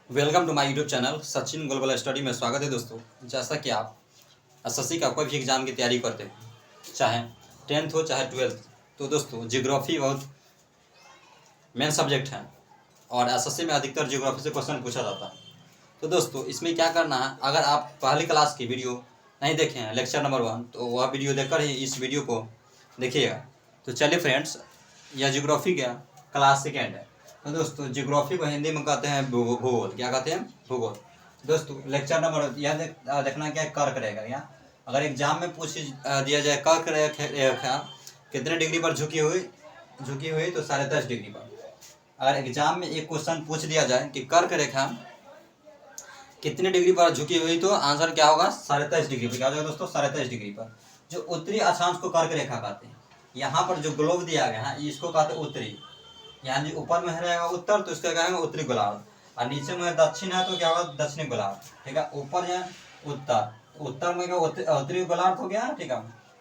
Welcome to my YouTube channel Sachin global study में स्वागत है दोस्तों। जैसा कि आप एसएससी का कोई भी एग्ज़ाम की तैयारी करते हैं, चाहे 10th हो चाहे 12th, तो दोस्तों ज्योग्राफी बहुत मेन सब्जेक्ट है और एसएससी में अधिकतर ज्योग्राफी से क्वेश्चन पूछा जाता है। तो दोस्तों इसमें क्या करना है, अगर आप पहली क्लास की वीडियो नहीं देखे हैं लेक्चर नंबर 1, तो वह वीडियो देखकर ही इस वीडियो को देखिएगा। तो चलिए फ्रेंड्स, यह ज्योग्राफी का क्लास सेकेंड है। तो दोस्तों ज्योग्राफी को हिंदी में कहते हैं भूगोल। क्या कहते हैं? भूगोल। दोस्तों लेक्चर नंबर यह देखना क्या कर्क रहेगा। या अगर एग्जाम में पूछ दिया जाए कर्क रेखा कितने डिग्री पर झुकी हुई तो 10.5 डिग्री पर। अगर एग्जाम में एक क्वेश्चन पूछ दिया जाए कि कर्क रेखा कितने डिग्री पर झुकी हुई, तो आंसर क्या होगा? 23.5 डिग्री पर। क्या हो जाएगा दोस्तों? 23.5 डिग्री पर। जो उत्तरी अक्षांश को कर्क रेखा कहते हैं। यहाँ पर जो ग्लोब दिया गया है इसको कहते हैं उत्तरी। यानी ऊपर में रहेगा उत्तर तो इसका क्या है? उत्तरी गोलार्ध। और नीचे में दक्षिण है तो क्या होगा? दक्षिणी गोलार्ध। ठीक है, ऊपर है उत्तर में क्या उत्तरी गोलार्ध हो गया। ठीक है,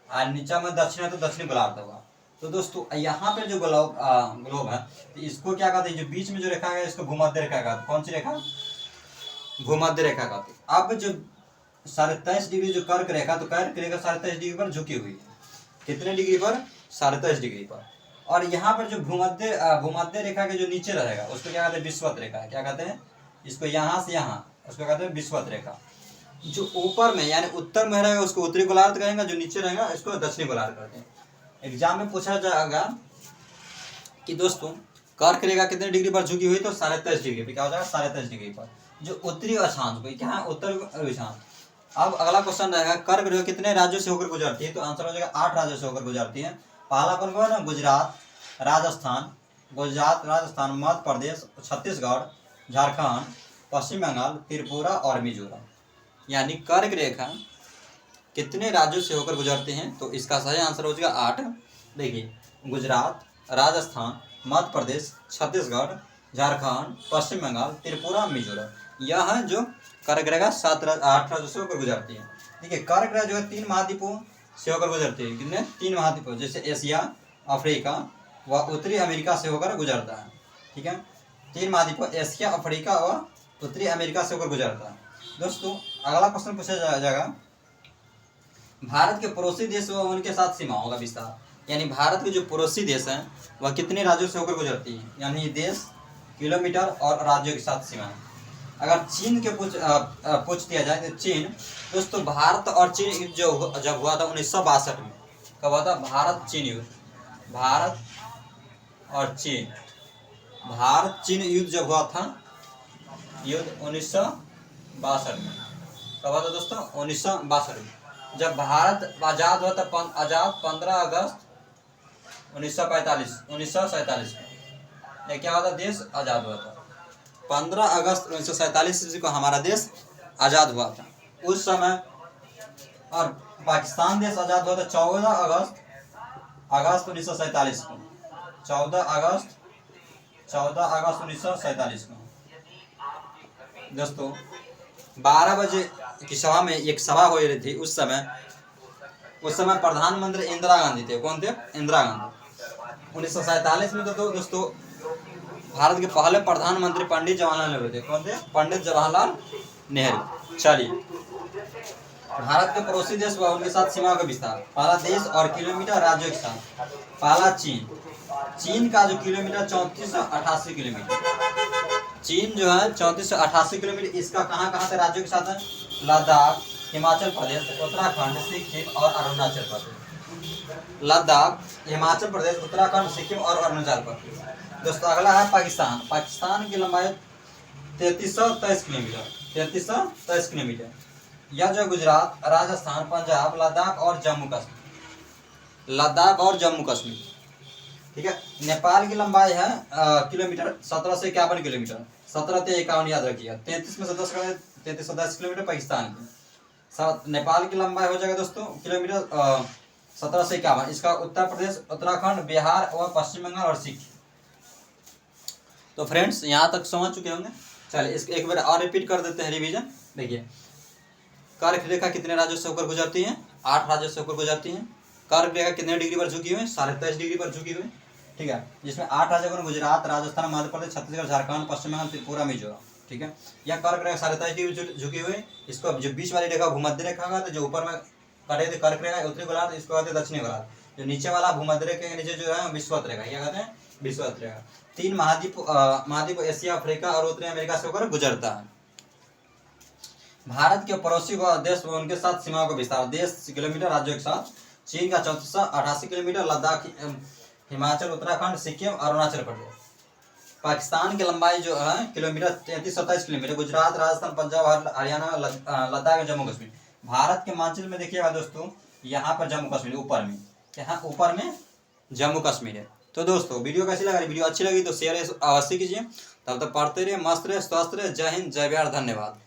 और नीचे में दक्षिण है तो दक्षिणी गोलार्ध होगा। तो दोस्तों यहाँ पे जो ग्लोब है तो इसको क्या कहते हैं? जो बीच में जो रेखा है इसको भूमध्य रेखा कहते हैं। कौन सी रेखा? भूमध्य रेखा कहते हैं। अब जो 23.5 डिग्री जो कर्क रेखा, तो कर्क रेखा 23.5 डिग्री पर झुकी हुई है। कितने डिग्री पर? 23.5 डिग्री पर। और यहाँ पर जो भूमध्य रेखा के जो नीचे रहेगा उसको क्या कहते हैं? विषुवत रेखा। क्या कहते हैं इसको? यहाँ से यहाँ उसको कहते हैं विषुवत रेखा। जो ऊपर में यानी उत्तर में रहेगा उसको उत्तरी गोलार्ध कहेंगे, जो नीचे रहेगा इसको दक्षिणी गोलार्ध कहते हैं। एग्जाम में पूछा जाएगा कि दोस्तों कर्क रेखा कितने डिग्री पर झुकी हुई, तो 23.5 डिग्री पर। क्या हो जाएगा? 23.5 डिग्री पर। जो उत्तरी अक्षांश को क्या है? उत्तर अक्षांश। अब अगला क्वेश्चन रहेगा कर्क रेखा कितने राज्यों से होकर गुजरती है, तो आंसर हो जाएगा 8 राज्यों से होकर गुजरती है। पहला कौन कौन है? गुजरात, राजस्थान, मध्य प्रदेश, छत्तीसगढ़, झारखंड, पश्चिम बंगाल, त्रिपुरा और मिजोरम। यानी कर्क रेखा कितने राज्यों से होकर गुजरते हैं, तो इसका सही आंसर हो जाएगा 8। देखिए, गुजरात, राजस्थान, मध्य प्रदेश, छत्तीसगढ़, झारखंड, पश्चिम बंगाल, त्रिपुरा, मिजोरम। यह है जो कर्क रेखा 8 राज्यों से होकर गुजरती है। देखिए, कर्क रेखा जो है 3 महाद्वीपों से होकर गुजरती है। कितने? 3 महाद्वीपों, जैसे एशिया, अफ्रीका व उत्तरी अमेरिका से होकर गुजरता है। ठीक है, 3 महाद्वीपों एशिया, अफ्रीका व उत्तरी अमेरिका से होकर गुजरता है। दोस्तों अगला क्वेश्चन पूछा जाएगा भारत के पड़ोसी देश व उनके साथ सीमाओं का विस्तार। यानी भारत के जो पड़ोसी देश हैं वह कितने राज्यों से होकर गुजरती है, यानी देश, किलोमीटर और राज्यों के साथ सीमाएं। अगर चीन के पूछ दिया जाए तो चीन, दोस्तों भारत और चीन युद्ध जो जब हुआ था 1962 में। कब हुआ था? भारत चीन युद्ध युद्ध जब हुआ था, युद्ध 1962 में। कब हुआ था दोस्तों? 1962 में। जब भारत आज़ाद हुआ था 15 अगस्त 1947 में। क्या हुआ था? देश आज़ाद हुआ था 15 अगस्त 1947 को हमारा देश आज़ाद हुआ था उस समय। और पाकिस्तान देश आज़ाद हुआ था 14 अगस्त 1947 को। 14 अगस्त 1947 को। दोस्तों 12 बजे की सभा में एक सभा हो रही थी उस समय प्रधानमंत्री इंदिरा गांधी थे। कौन थे? इंदिरा गांधी। 1947 में तो दोस्तों भारत के पहले प्रधानमंत्री पंडित जवाहरलाल नेहरू थे। कौन थे? पंडित जवाहरलाल नेहरू। चलिए, भारत के पड़ोसी देश व उनके साथ सीमा का विस्तार। पहला देश और किलोमीटर राज्यों के साथ। पहला चीन का जो किलोमीटर 3488 किलोमीटर। चीन जो है 3488 किलोमीटर। इसका कहाँ से राज्यों के साथ है? लद्दाख, हिमाचल प्रदेश, उत्तराखंड, सिक्किम और अरुणाचल प्रदेश। लद्दाख, हिमाचल प्रदेश, उत्तराखंड, सिक्किम और अरुणाचल प्रदेश। दोस्तों अगला है पाकिस्तान की लंबाई 3323 किलोमीटर। यह जो गुजरात, राजस्थान, पंजाब, लद्दाख और जम्मू कश्मीर। ठीक है, नेपाल की लंबाई है किलोमीटर 17 से 51 किलोमीटर। 17 से 51 याद रखिए। 33 में से 10 का 3310 किलोमीटर पाकिस्तान की। नेपाल की लंबाई हो जाएगा दोस्तों किलोमीटर 17 से 51। इसका उत्तर प्रदेश, उत्तराखंड, बिहार और पश्चिम बंगाल और सिक्किम। तो फ्रेंड्स यहाँ तक समझ चुके होंगे। चलिए इसको एक बार और रिपीट कर देते हैं, रिवीजन। देखिए, कर्क रेखा कितने राज्यों से होकर गुजरती है? 8 राज्यों से होकर गुजरती है। कर्क रेखा कितने डिग्री पर झुकी हुई? 23.5 डिग्री पर झुकी हुई। ठीक है, जिसमें 8 राज्यों को गुजरात, राजस्थान, मध्य प्रदेश, छत्तीसगढ़, झारखंड, पश्चिम बंगाल, त्रिपुरा, मिजोरम। ठीक है। यह कर्क रेखा 3.5 डिग्री झुकी हुई, इसको जो बीच वाली रेखा भूमध्य रेखा होगा, तो जो ऊपर में काटे थे कर्क रेखा उत्तरी गोलार्ध, इसको कहते हैं दक्षिणी गोलार्ध। जो नीचे वाला भूमध्य रेखा के नीचे जो है विषुवत रेखा, क्या कहते हैं विषुवत रेखा। 3 महाद्वीप एशिया, अफ्रीका और उत्तरी अमेरिका से होकर गुजरता है। भारत के पड़ोसी देश व उनके साथ सीमाओं का विस्तार, देश किलोमीटर, राज्यों के साथ। चीन का 3488 किलोमीटर, लद्दाख, हिमाचल, उत्तराखंड, सिक्किम, अरुणाचल प्रदेश। पाकिस्तान की लंबाई जो है किलोमीटर 3327 किलोमीटर, गुजरात, राजस्थान, पंजाब, हरियाणा, लद्दाख, जम्मू कश्मीर। भारत के मानचित्र में देखिएगा दोस्तों, यहाँ पर जम्मू कश्मीर ऊपर में, यहाँ ऊपर में जम्मू कश्मीर है। तो दोस्तों वीडियो कैसी लगा, वीडियो अच्छी लगी तो शेयर अवश्य कीजिए। तब तक पढ़ते रहिए, मस्त रहे, स्वस्थ रहे। जय हिंद, जय बिहार, धन्यवाद।